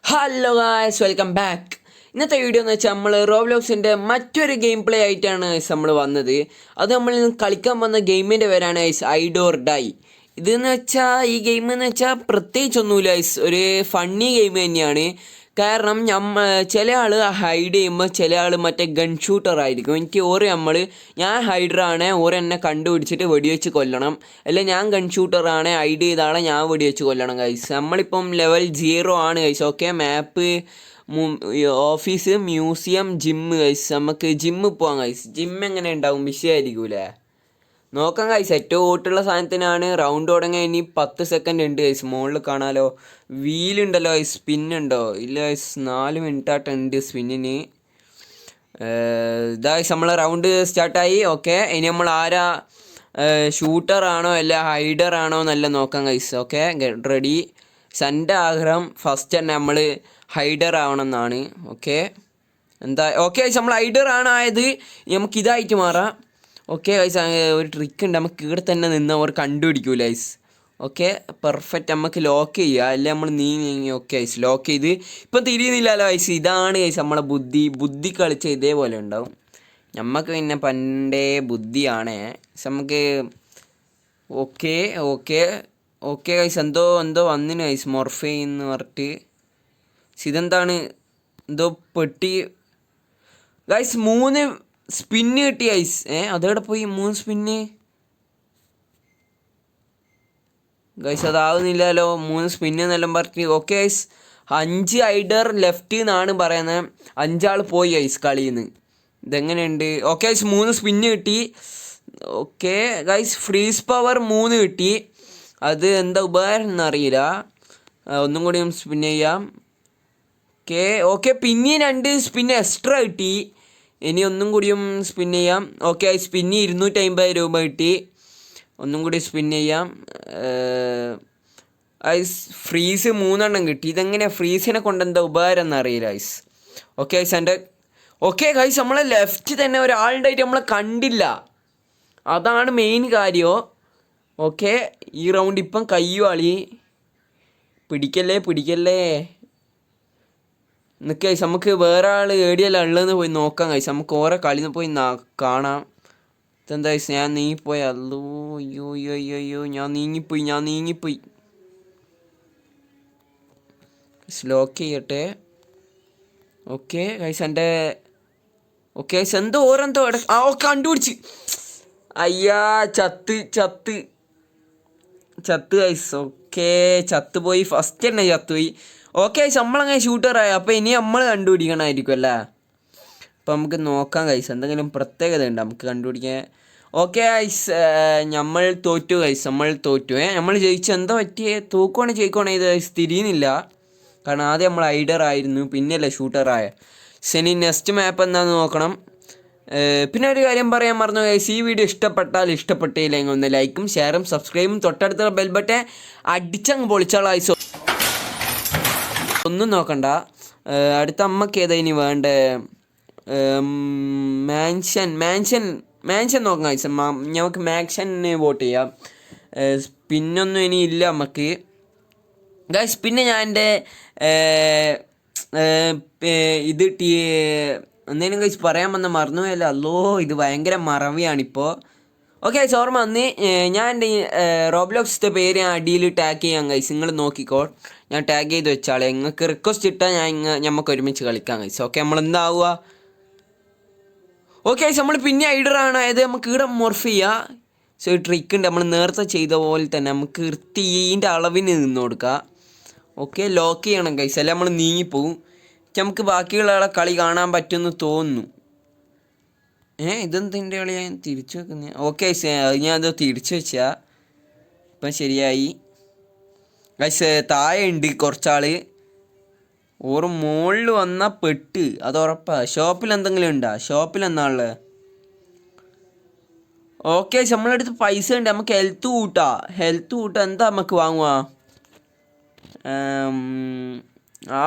Hello guys, welcome back. ഇന്നത്തെ video എന്ന് വെച്ചാൽ നമ്മൾ റോബ്ലോക്സിൻ്റെ മറ്റൊരു ഗെയിം പ്ലേ ആയിട്ടാണ് നമ്മൾ വന്നത്. അത് നമ്മൾ കളിക്കാൻ വന്ന ഗെയിമിൻ്റെ പേരാണ് ഐഡ് ഓർ ഡൈ. ഇതെന്ന് വെച്ചാൽ ഈ ഗെയിം എന്ന് വെച്ചാൽ പ്രത്യേകിച്ചൊന്നുമില്ല, ഒരു ഫണ്ണി ഗെയിം തന്നെയാണ്. കാരണം ചില ആൾ ഹൈഡ് ചെയ്യുമ്പോൾ ചില ആൾ മറ്റേ ഗൺ ഷൂട്ടർ ആയിരിക്കും. എനിക്ക് ഞാൻ ഹൈഡറാണ്, എന്നെ കണ്ടുപിടിച്ചിട്ട് വെടിവെച്ച് കൊല്ലണം. അല്ലെ ഞാൻ ഗൺ ഷൂട്ടറാണ്, ഹൈഡ് ചെയ്ത ആളെ ഞാൻ വെടിവെച്ച് കൊല്ലണം ഗൈസ്. നമ്മളിപ്പം ലെവൽ 0 ആണ് ഗൈസ്. ഓക്കെ, മാപ്പ്, ഓഫീസ്, മ്യൂസിയം, ജിമ്മ് ഗൈസ്. നമുക്ക് ജിമ്മിൽ പോകാം ഗൈസ്. ജിം എങ്ങനെ ഉണ്ടാവും, വിഷയമായിരിക്കൂലേ? നോക്കാം ഗൈസ്. ഏറ്റവും ഓട്ടുള്ള സാധനത്തിനാണ്. റൗണ്ട് തുടങ്ങാൻ ഇനി 10 സെക്കൻഡ് ഉണ്ട് ഗൈസ്. മുകളിൽ കാണാലോ വീലുണ്ടല്ലോ ഗൈസ്. സ്പിന്നുണ്ടോ? ഇല്ല ഗൈസ്, 4 മിനിറ്റായിട്ടുണ്ട് സ്പിന്നിന്. ഇതാ ഗൈസ്, നമ്മളെ റൗണ്ട് സ്റ്റാർട്ടായി. ഓക്കെ, ഇനി നമ്മൾ ആരാ ഷൂട്ടറാണോ അല്ല ഹൈഡറാണോ എന്നല്ല നോക്കാം ഗൈസ്. Okay, get ready. എൻ്റെ ആഗ്രഹം ഫസ്റ്റ് തന്നെ നമ്മൾ ഹൈഡർ ആവണം എന്നാണ്. ഓക്കെ, ഓക്കെ ഗൈസ്, നമ്മൾ ഹൈഡറാണ് ആയത്. നമുക്കിതായിട്ട് മാറാം. ഓക്കെ ഗൈസ്, ഒരു ട്രിക്ക് ഉണ്ട്. നമുക്ക് ഇവിടെ തന്നെ നിന്ന് അവർ കണ്ടുപിടിക്കൂല ഗൈസ്. Okay, perfect. നമുക്ക് ലോക്ക് ചെയ്യുക, അല്ലെ നമ്മൾ നീങ്ങി. ഓക്കെ ഗൈസ്, ലോക്ക് ചെയ്ത് ഇപ്പം തിരിയുന്നില്ലല്ലോ ഗൈസ്. ഇതാണ് ഗൈസ് നമ്മളെ ബുദ്ധി കളിച്ച ഇതേപോലെ ഉണ്ടാവും. നമുക്ക് പിന്നെ പണ്ടേ ബുദ്ധിയാണ് നമുക്ക്. ഓക്കെ ഓക്കെ ഓക്കെ ഗൈസ്, എന്തോ വന്നിന് ഗൈസ്, മൊർഫേ എന്ന് പറഞ്ഞിട്ട്. ഇതെന്താണ്? എന്തോ പെട്ടി ഗൈസ്. 3 സ്പിന്ന് കിട്ടി ഗൈസ്. അതോടെ പോയി 3 സ്പിന്ന് ഗൈസ്. അതാവുന്നില്ലല്ലോ, 3 സ്പിന്ന് എന്നെല്ലാം പറഞ്ഞ്. ഓക്കെ ഗൈസ്, 5 ഹൈഡർ ലെഫ്റ്റ് എന്നാണ് പറയുന്നത്. 5 ആൾ പോയി ഗൈസ് കളിയിൽ നിന്ന്. ഇതെങ്ങനെയുണ്ട്? ഓക്കെ ഗൈസ്, 3 സ്പിന്ന് കിട്ടി. ഓക്കെ ഗൈസ്, ഫ്രീസ് പവർ 3 കിട്ടി. അത് എന്താ ഉപകാരം എന്നറിയില്ല. ഒന്നും കൂടി സ്പിൻ ചെയ്യാം. ഓക്കെ, പിന്നെ 2 സ്പിന്ന് എക്സ്ട്രാ കിട്ടി. ഇനി ഒന്നും കൂടിയും സ്പിൻ ചെയ്യാം. ഓക്കെ, സ്പിന്ന് 250 രൂപ കിട്ടി. ഒന്നും കൂടി സ്പിൻ ചെയ്യാം. ഫ്രീസ് 3 എണ്ണം കിട്ടി. ഇതെങ്ങനെ ഫ്രീസിനെ കൊണ്ട് എന്താ ഉപകാരം എന്നറിയില്ല guys. Okay guys, okay guys, നമ്മളെ ലെഫ്റ്റ് തന്നെ ഒരാളുണ്ടായിട്ട് നമ്മളെ കണ്ടില്ല. അതാണ് മെയിൻ കാര്യം. ഓക്കെ, ഈ റൗണ്ട് ഇപ്പം കയ്യുവാളി. പിടിക്കല്ലേ നിൽക്കുക ഗൈസ്. നമുക്ക് വേറെ ആൾ ഏടിയല്ല ഉള്ളതെന്ന് പോയി നോക്കാം ഗൈസ്. നമുക്ക് ഓരോ കളിന്ന് പോയി കാണാം. ഇതെന്താ ഗൈസ്, ഞാൻ നീങ്ങിപ്പോയി. അല്ലോ, അയ്യോ, ഞാൻ നീങ്ങിപ്പോയി. ലോക്ക് ചെയ്യട്ടെ. ഓക്കെ ഗൈസ്, ഓക്കെ ഗൈസ്, എന്തോ കണ്ടുപിടിച്ച്. അയ്യാ, ചത്ത് ഗൈസ്. ഓക്കെ, ചത്തുപോയി. ഫസ്റ്റ് തന്നെ ചത്തുപോയി. ഓക്കെ ഗൈസ്, നമ്മളങ്ങനെ ഷൂട്ടറായി. അപ്പോൾ ഇനി നമ്മൾ കണ്ടുപിടിക്കണമായിരിക്കും അല്ലേ? അപ്പോൾ നമുക്ക് നോക്കാം ഗൈസ്, എന്തെങ്കിലും പ്രത്യേകത ഉണ്ട് നമുക്ക് കണ്ടുപിടിക്കാൻ. ഓക്കെ ഗൈസ്, നമ്മൾ തോറ്റു ഗൈസ്. നമ്മൾ ജയിച്ചു. എന്താ പറ്റിയേ? ജയിക്കുവാണെ ഇത് ഗൈസ് തിരിയുന്നില്ല. കാരണം ആദ്യം നമ്മൾ ഹൈഡർ ആയിരുന്നു, പിന്നെയല്ലേ ഷൂട്ടറായ. ഇനി നെക്സ്റ്റ് മാപ്പ് എന്താണെന്ന് നോക്കണം. പിന്നെ ഒരു കാര്യം പറയാൻ മറന്നു ഗൈസ്, ഈ വീഡിയോ ഇഷ്ടപ്പെട്ടില്ലെങ്കിൽ ഒന്ന് ലൈക്കും ഷെയറും സബ്സ്ക്രൈബും തൊട്ടടുത്തുള്ള ബെൽ ബട്ടൺ അടിച്ചങ്ങ് പൊളിച്ചാളാ ഗൈസ്. ഒന്നും നോക്കണ്ട. അടുത്ത അമ്മക്ക് ഏതാ ഇനി വേണ്ടേ? മാൻഷൻ നോക്കാം ഗൈസ്. നമുക്ക് മാൻഷന് വോട്ട് ചെയ്യാം. പിന്നൊന്നും ഇനി ഇല്ല നമുക്ക് ഗൈസ്. പിന്നെ ഞാൻ എൻ്റെ എന്തെങ്കിലും ഗൈസ് പറയാൻ വന്ന മറന്നുപോയല്ലോ. അല്ലോ, ഇത് ഭയങ്കര മറവിയാണിപ്പോൾ. ഓക്കെ ഗൈസ്, ഓർമ്മ വന്ന്. ഞാൻ എൻ്റെ റോബ്ലോക്സിൻ്റെ പേര് ഞാൻ അടിയിൽ ടാഗ് ചെയ്യാം ഗൈസ്. നിങ്ങൾ നോക്കിക്കോ, ഞാൻ ടാഗ് ചെയ്ത് വെച്ചാളെ. നിങ്ങൾക്ക് റിക്വസ്റ്റ് ഇട്ടാൽ നമുക്ക് ഒരുമിച്ച് കളിക്കാം ഗൈസ്. ഓക്കെ, നമ്മൾ എന്താവുക? ഓക്കെ ഗൈസ്, നമ്മൾ പിന്നെ ഹൈഡറാണ് ആയത്. നമുക്ക് ഇവിടെ മൊർഫ് ചെയ്യാം. സോ ഈ ട്രിക്ക് ഉണ്ട്, നമ്മൾ നേരത്തെ ചെയ്ത പോലെ തന്നെ നമുക്ക് തീൻ്റെ അളവിന് നിന്ന് കൊടുക്കുക. ഓക്കെ, ലോക്ക് ചെയ്യണം ഗൈസ്, അല്ല നമ്മൾ നീങ്ങിപ്പോവും. നമുക്ക് ബാക്കിയുള്ള ആളെ കളി കാണാൻ പറ്റുമെന്ന് തോന്നുന്നു. ഇതെന്തിൻ്റെ കളി? ഞാൻ തിരിച്ചു വെക്കുന്നത്. ഓക്കെ ഗൈസ്, ഞാൻ അത് തിരിച്ചു വെച്ചാൽ ഇപ്പം ശരിയായി ഗൈസ്. താഴെ ഉണ്ട് കുറച്ചാൾ. മുകളിൽ വന്നാൽ പെട്ട്, അത് ഉറപ്പാ. ഷോപ്പിൽ എന്തെങ്കിലും ഉണ്ടോ? ഷോപ്പിൽ എന്നാളുള്ളത്? ഓക്കെ, നമ്മളടുത്ത് പൈസ ഉണ്ട്. നമുക്ക് ഹെൽത്ത് കൂട്ടാം. എന്താ നമുക്ക് വാങ്ങുക?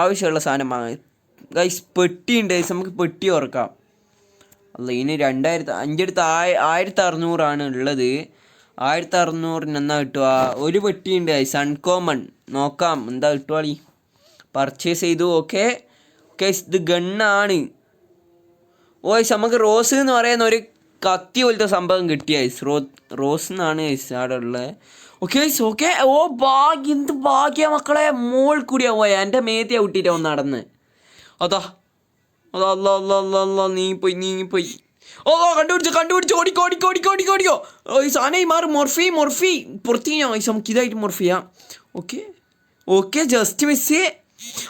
ആവശ്യമുള്ള സാധനം വാങ്ങാം ഗൈസ്. പെട്ടി ഉണ്ട് ഗൈസ്, നമുക്ക് പെട്ടി ഉറക്കാം. അല്ല, ഇനി 1600 ഉള്ളത്. 1600 എന്നാ കിട്ടുക? ഒരു പെട്ടി ഉണ്ട് ഗൈസ്, അൺകോമൺ. നോക്കാം എന്താ കിട്ടുവാളി. പർച്ചേസ് ചെയ്തു. ഓക്കെ ഓക്കെ ഇത് ഗണ്ണാണ്. ഗൈസ് നമുക്ക് റോസ് എന്ന് പറയുന്ന ഒരു കത്തി പോലത്തെ സംഭവം കിട്ടിയ റോസ് എന്നാണ് ഗൈസ് അവിടെ ഉള്ളത്. Okay guys okay. ഓ ഭാഗ്യം, എന്ത് ഭാഗ്യ മക്കളെ, മോൾ കൂടിയാ പോയ എൻ്റെ മേത്തി ഔട്ടിട്ടാ ഒന്ന് നടന്ന്. അതാ അതാ അല്ല അല്ല അല്ല അല്ല നീങ്ങിപ്പോയി. ഓ കണ്ടുപിടിച്ചോ ഓടിക്കോ. ഈ സാധനം മാറി മൊർഫി പുറത്ത് ഞാൻ നമുക്ക് ഇതായിട്ട് മൊർഫ് ചെയ്യാം. Okay just miss.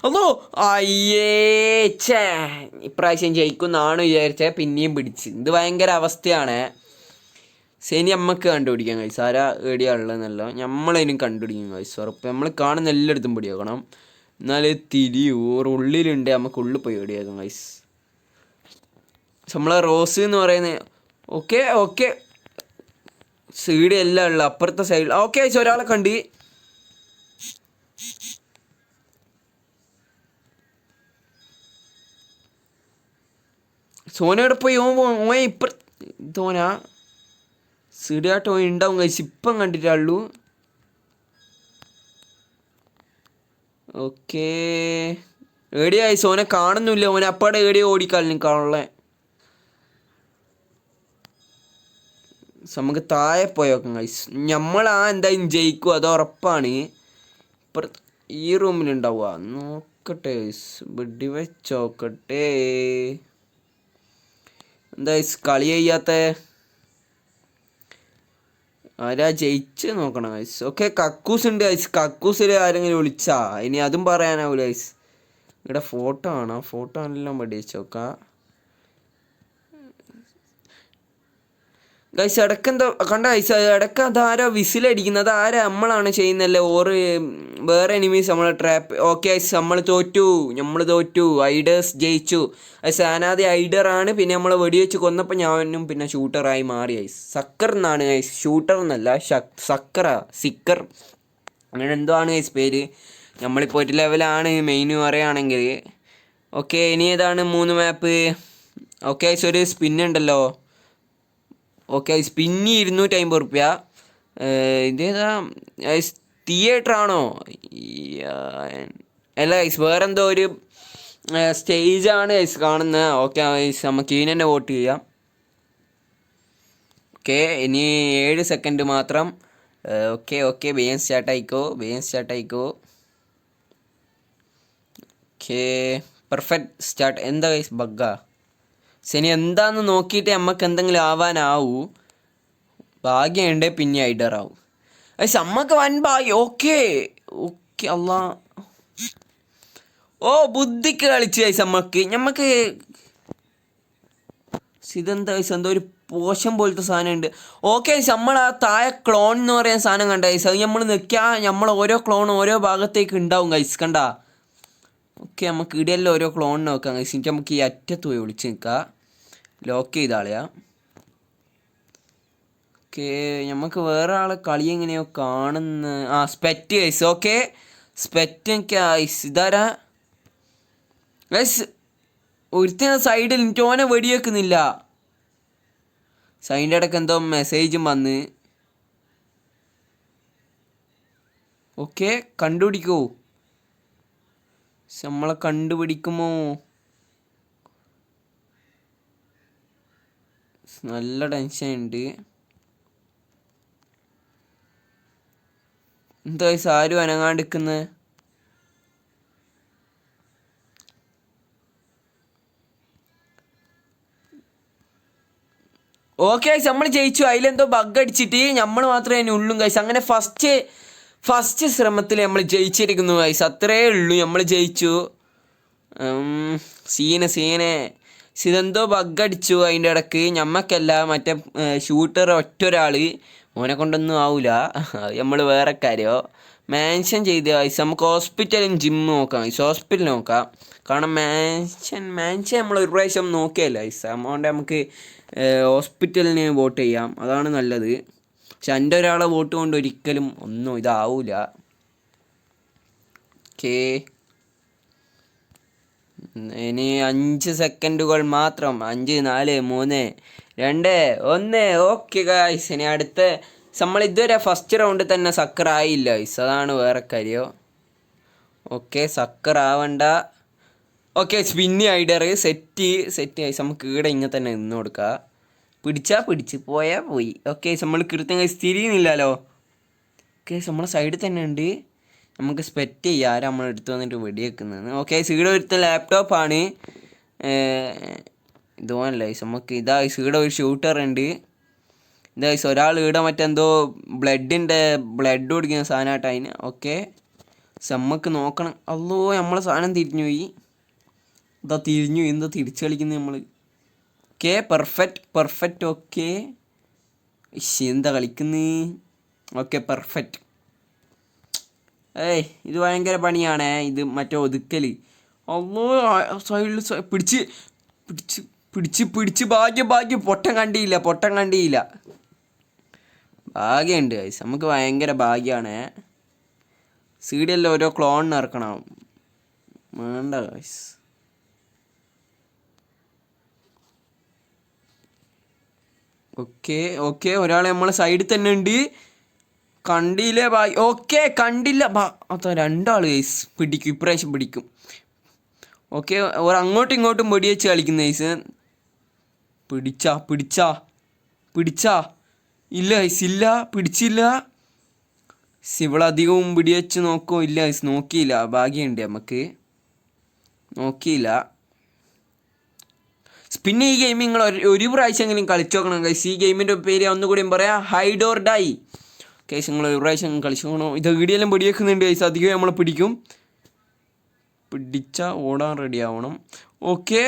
അതോ അയ്യേ ചേ, ഇപ്രാവശ്യം ജയിക്കുന്നാണ് വിചാരിച്ചത്, പിന്നെയും പിടിച്ച്. ഇത് ഭയങ്കര അവസ്ഥയാണ്. ശനി അമ്മക്ക് കണ്ടുപിടിക്കാം കൈസ്, ആരാ ഏടിയാ ഉള്ളതെന്നല്ല നമ്മളതിനും കണ്ടുപിടിക്കും കൈസ് ഉറപ്പ്. നമ്മൾ കാണുന്ന എല്ലായിടത്തും പിടിയാക്കണം, എന്നാലേ തിരിയൂ. ഉള്ളിലുണ്ട്, നമുക്ക് ഉള്ളിൽ പോയി ഏടിയാക്കാം കൈസ്. നമ്മളെ റോസ് എന്ന് പറയുന്നത് ഓക്കെ സൈഡ് എല്ലാം ഉള്ള അപ്പുറത്തെ സൈഡിൽ. ഓക്കെ കൈസ് ഒരാളെ കണ്ട്. സോനയോടെ പോയി ഓൻ തോനാ സീഡിയായിട്ട് ഓൻ ഉണ്ടാവും കഴിച്ച് ഇപ്പം കണ്ടിട്ടുള്ളൂ. ഓക്കെ ഏടിയായി സോനെ കാണുന്നില്ല. ഓനെ അപ്പാടെ ഏടിയോ ഓടിക്കാളിന് കാണുള്ളേ. നമുക്ക് താഴെ പോയോക്കാം കഴിച്ച്. നമ്മളാ എന്തായാലും ജയിക്കും, അത് ഉറപ്പാണ്. ഇപ്പുറത്ത് ഈ റൂമിലുണ്ടാവുക നോക്കട്ടെ, വെടി വെച്ചോക്കട്ടെ. എന്താ കളി ചെയ്യാത്ത ആരാ ജയിച്ച് നോക്കണം ഗൈസ്. ഓക്കെ കക്കൂസ് ഉണ്ട് ഗൈസ്. കക്കൂസിൽ ആരെങ്കിലും വിളിച്ചാ ഇനി അതും പറയാനാവൂല ഗൈസ്. ഇവിടെ ഫോട്ടോ ആണോ? ഫോട്ടോ എല്ലാം പഠിച്ച് നോക്കാം ഗൈസ്. ഇടക്കെന്താ കണ്ട ഗൈസ്, ഇടക്ക് അതാരോ വിസിലടിക്കുന്നത്, ആരാ നമ്മളാണ് ചെയ്യുന്നല്ലേ? ഓറ് വേറെ എനിമീസ് നമ്മളെ ട്രാപ്പ്. ഓക്കെ ഗൈസ് നമ്മൾ തോറ്റു. ഐഡേഴ്സ് ജയിച്ചു ഗൈസ്. അനാദി ഐഡറാണ്. പിന്നെ നമ്മളെ വെടിവെച്ച് കൊന്നപ്പോൾ ഞാനും പിന്നെ ഷൂട്ടറായി മാറി ഗൈസ്. സക്കർ എന്നാണ് ഗൈസ്, ഷൂട്ടർ എന്നല്ല, സിക്കർ അങ്ങനെ എന്തോ ആണ് ഗൈസ് പേര്. നമ്മളിപ്പോൾ ഒരു ലെവലാണ് മെയിൻ പറയുകയാണെങ്കിൽ. ഓക്കെ ഇനി ഏതാണ് 3 മാപ്പ്? ഓക്കെ ഗൈസ് ഒരു സ്പിന്നുണ്ടല്ലോ. ഓക്കെ സ്പിന്നി 250 റുപ്യ. ഇതേതാ തിയേറ്റർ ആണോ? അല്ല ഗൈസ് വേറെന്തോ ഒരു സ്റ്റേജാണ് ഗൈസ് കാണുന്നത്. ഓക്കെ ഗൈസ് നമുക്ക് ഇതിന് തന്നെ വോട്ട് ചെയ്യാം. ഓക്കെ ഇനി 7 സെക്കൻഡ് മാത്രം. ഓക്കെ വേഗം സ്റ്റാർട്ടായിക്കോ. Okay perfect start. എന്താ ഗൈസ് ബഗ്ഗാ? ശനി എന്താന്ന് നോക്കിയിട്ട് നമുക്ക് എന്തെങ്കിലും ആവാനാവൂ. ഭാഗ്യമുണ്ട് പിന്നെ ഐഡറാവും. നമ്മക്ക് വൻ ഭാഗ്യം. ഓക്കെ അല്ല ബുദ്ധിക്ക് കളിച്ച് ഗൈസ്. നമുക്ക് ഇതെന്താ ഗൈസ്, എന്തോ ഒരു പോഷൻ പോലത്തെ സാധനം ഉണ്ട്. ഓക്കെ നമ്മൾ ആ താഴെ ക്ലോൺ എന്ന് പറയുന്ന സാധനം കണ്ട ഗൈസ്. അത് നമ്മൾ നിൽക്കുക, നമ്മൾ ഓരോ ക്ലോൺ ഓരോ ഭാഗത്തേക്ക് ഉണ്ടാവും ഗൈസ് കണ്ട. ഓക്കെ നമുക്ക് ഇടയെല്ലാം ഓരോ ക്ലോണിന് നോക്കാം ഗൈസ്. എനിക്ക് നമുക്ക് ഈ അറ്റത്ത് പോയി വിളിച്ച് നിൽക്കാം, ലോക്ക് ചെയ്ത ആളെയാ. ഓക്കെ നമുക്ക് വേറെ ആളെ കളി എങ്ങനെയോ കാണുന്ന സ്പെറ്റ് ഗൈസ്. ഓക്കെ സ്പെറ്റ് എനിക്ക് ഇതാരാ ഗൈസ്? ഒരുത്തന സൈഡിൽ എനിക്ക് ഓനെ വെടിവെക്കുന്നില്ല. സൈഡിൻ്റെ ഇടയ്ക്ക് എന്തോ മെസ്സേജും വന്ന്. ഓക്കെ കണ്ടുപിടിക്കൂ. നമ്മളെ കണ്ടുപിടിക്കുമോ? നല്ല ടെൻഷൻ ഉണ്ട്. എന്താ ആരും അനങ്ങാണ്ടിരിക്കുന്നത്? ഓക്കെ ഗൈസ് നമ്മൾ ജയിച്ചു. അതിലെന്തോ ബഗ് അടിച്ചിട്ട് നമ്മൾ മാത്രമേ അതിന് ഉള്ളൂ ഗൈസ്. അങ്ങനെ ഫസ്റ്റ് ശ്രമത്തിൽ നമ്മൾ ജയിച്ചിരിക്കുന്നു ഗൈസ്. അത്രേ ഉള്ളൂ, നമ്മൾ ജയിച്ചു. സീനെ ഇതെന്തോ ബഗ് അടിച്ചു അതിൻ്റെ ഇടയ്ക്ക്. ഞമ്മക്കല്ല, മറ്റേ ഷൂട്ടർ ഒറ്റൊരാൾ, ഓനെ കൊണ്ടൊന്നും ആവില്ല. നമ്മൾ വേറെ കാര്യമോ മാൻഷൻ ചെയ്ത് ഗൈസ്. നമുക്ക് ഹോസ്പിറ്റലും ജിമ്മ് നോക്കാം ഗൈസ്. ഹോസ്പിറ്റൽ നോക്കാം, കാരണം മാൻഷൻ നമ്മൾ ഒരു പ്രാവശ്യം നോക്കിയല്ല ഗൈസ്. അതുകൊണ്ട് നമുക്ക് ഹോസ്പിറ്റലിന് വോട്ട് ചെയ്യാം, അതാണ് നല്ലത്. പക്ഷെ എൻ്റെ ഒരാളെ വോട്ട് കൊണ്ട് ഒരിക്കലും ഒന്നും ഇതാവൂല. ഓക്കെ ഇനി 5 സെക്കൻഡുകൾ മാത്രം. 5 4 3 2 1. ഓക്കെ ഗൈസ് ഇനി നമ്മൾ ഇതുവരെ ഫസ്റ്റ് റൗണ്ടിൽ തന്നെ സക്കറായില്ല ഗൈസ്, അതാണ് വേറെ കാര്യം. ഓക്കെ സക്കർ ആവണ്ട. ഓക്കെ സ്പിന്നി ഹൈഡർ സെറ്റ് ഗൈസ്. നമുക്ക് ഇവിടെ ഇങ്ങനെ തന്നെ നിന്ന് കൊടുക്കുക. പിടിച്ച് പോയാൽ പോയി. ഓക്കെ നമ്മൾ കൃത്യം ഗൈസ് തിരിയുന്നില്ലല്ലോ. ഓക്കെ നമ്മളെ സൈഡിൽ തന്നെ ഉണ്ട്. നമുക്ക് സ്പെറ്റ് ചെയ്യാം ആരാ നമ്മളെടുത്ത് വന്നിട്ട് വെടിവെക്കുന്നതെന്ന്. ഓക്കെ ഇവിടെ ഒരുത്ത ലാപ്ടോപ്പാണ്. ഇതുപോലല്ല ഗൈസ് നമുക്ക് ഇതാ ഇവിടെ ഒരു ഷൂട്ടർ ഉണ്ട്. ഇതാ ഗൈസ് ഒരാൾ ഇവിടെ മറ്റെന്തോ ബ്ലഡ് കുടിക്കുന്ന സാധനമായിട്ട് അതിന്. ഓക്കെ നമുക്ക് നോക്കണം. അല്ലോ നമ്മളെ സാധനം തിരിഞ്ഞു പോയി. ഇതാ തിരിഞ്ഞു എന്താ തിരിച്ചു കളിക്കുന്നത് നമ്മൾ. Okay perfect. ഓക്കെ എന്താ കളിക്കുന്നത്. Okay perfect. ഇത് ഭയങ്കര പണിയാണേ ഇത് മറ്റേ ഒതുക്കൽ. അല്ലോ സൈഡിൽ പിടിച്ച് ഭാഗ്യം പൊട്ടം കണ്ടിയില്ല. ഭാഗ്യമുണ്ട് ഗൈസ് നമുക്ക് ഭയങ്കര ഭാഗ്യമാണ്. സീഡിയെല്ലാം ഓരോ ക്ലോൺ ഇറക്കണം. വേണ്ട ഗൈസ്. ഓക്കെ ഒരാൾ നമ്മളെ സൈഡിൽ തന്നെ ഉണ്ട്. കണ്ടില്ലേ ഭാഗ്യം. ഓക്കെ കണ്ടില്ല. അതാ രണ്ടാൾ ഗൈസ് പിടിക്കും. ഇപ്രാവശ്യം പിടിക്കും. ഓക്കെ അങ്ങോട്ടും ഇങ്ങോട്ടും വെടിവെച്ച് കളിക്കുന്ന ഗൈസ്. പിടിച്ചാ ഇല്ല ഗൈസ്. ഇല്ല പിടിച്ചില്ല. ഇവളധികവും വെടിവെച്ച് നോക്കോ. ഇല്ല ഗൈസ് നോക്കിയില്ല. ഭാഗ്യമുണ്ട് നമുക്ക്. നോക്കിയില്ല. പിന്നെ ഈ ഗെയിം നിങ്ങൾ ഒരു പ്രാവശ്യമെങ്കിലും കളിച്ചു നോക്കണം ഗൈസ്. ഈ ഗെയിമിൻ്റെ പേര് ഒന്നുകൂടിയും പറയാം, ഹൈഡ് ഓർ ഡൈ. ഗൈസ് നിങ്ങൾ ഒരു പ്രാവശ്യം കളിച്ചു നോക്കണം. ഇത് ഈടിയെല്ലാം വെടിവെക്കുന്നുണ്ട് ഗൈസ്. അധികം നമ്മളെ പിടിക്കും. ഓടാൻ റെഡി ആവണം. ഓക്കെ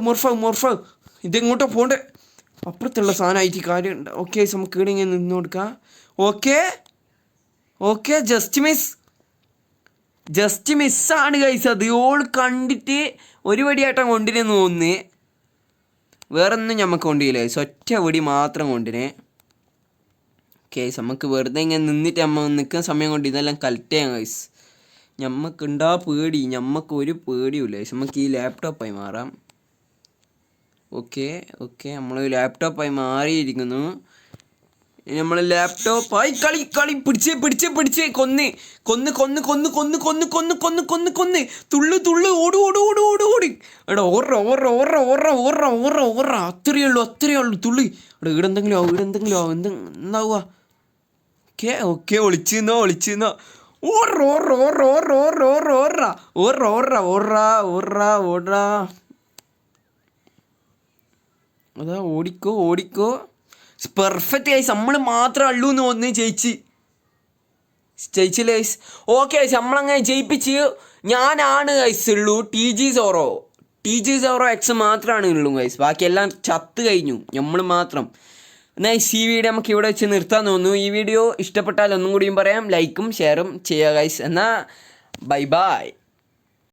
മുർഫാവ് ഇതെങ്ങോട്ടോ പോണ്ടേ. അപ്പുറത്തുള്ള സാധനമായിട്ട് കാര്യമുണ്ട്. ഓക്കെ നമുക്ക് ഇവിടെ ഇങ്ങനെ നിന്ന് കൊടുക്കാം. ഓക്കെ ജസ്റ്റ് മിസ്സാണ് ഗൈസ്. അത് ഓൾ കണ്ടിട്ട് ഒരു വെടിയാട്ടം കൊണ്ടിരുന്നു തോന്നുന്നു. വേറൊന്നും നമുക്ക് കൊണ്ടില്ല ഗൈസ്. ഒറ്റ വെടി മാത്രം കൊണ്ടിനെ. ഗൈസ് നമുക്ക് വെറുതെ ഇങ്ങനെ നിന്നിട്ട് നമ്മൾ നിൽക്കുന്ന സമയം കൊണ്ട് ഇതെല്ലാം കളക്ട് ചെയ്യാം ഗൈസ്. ഞമ്മക്കുണ്ടാ പേടി. ഞമ്മക്ക് ഒരു പേടിയുമില്ല ഗൈസ്. നമുക്ക് ഈ ലാപ്ടോപ്പായി മാറാം. ഓക്കെ നമ്മൾ ലാപ്ടോപ്പായി മാറിയിരിക്കുന്നു. നമ്മൾ ലാപ്ടോപ്പായി കളി പിടിച്ച് കൊന്ന് തുള്ളു ഓടി എടാ ഓറ അത്രയേ ഉള്ളൂ തുള്ളി. എടാ ഇവിടെ എന്തെങ്കിലും ആവും എന്താവുക. ഓക്കെ ഒളിച്ചിരുന്നോ അതാ ഓടിക്കോ. Perfect guys. നമ്മൾ മാത്രമേ ഉള്ളൂ എന്ന് തോന്നുന്നു ജയിച്ചില്ല ഗൈസ്. ഓക്കെ ഗൈസ് നമ്മളങ്ങനെ ജയിപ്പിച്ച്. ഞാനാണ് ഗൈസ് ഉള്ളൂ. ടി ജി സോറോ എക്സ് മാത്രമാണ് ഉള്ളൂ ഗൈസ്. ബാക്കിയെല്ലാം ചത്ത് കഴിഞ്ഞു. നമ്മൾ മാത്രം. എന്നാൽ ഈ വീഡിയോ നമുക്ക് ഇവിടെ വെച്ച് നിർത്താൻ തോന്നുന്നു. ഈ വീഡിയോ ഇഷ്ടപ്പെട്ടാൽ ഒന്നും കൂടിയും പറയാം, ലൈക്കും ഷെയറും ചെയ്യുക ഗൈസ്. എന്നാൽ ബൈ.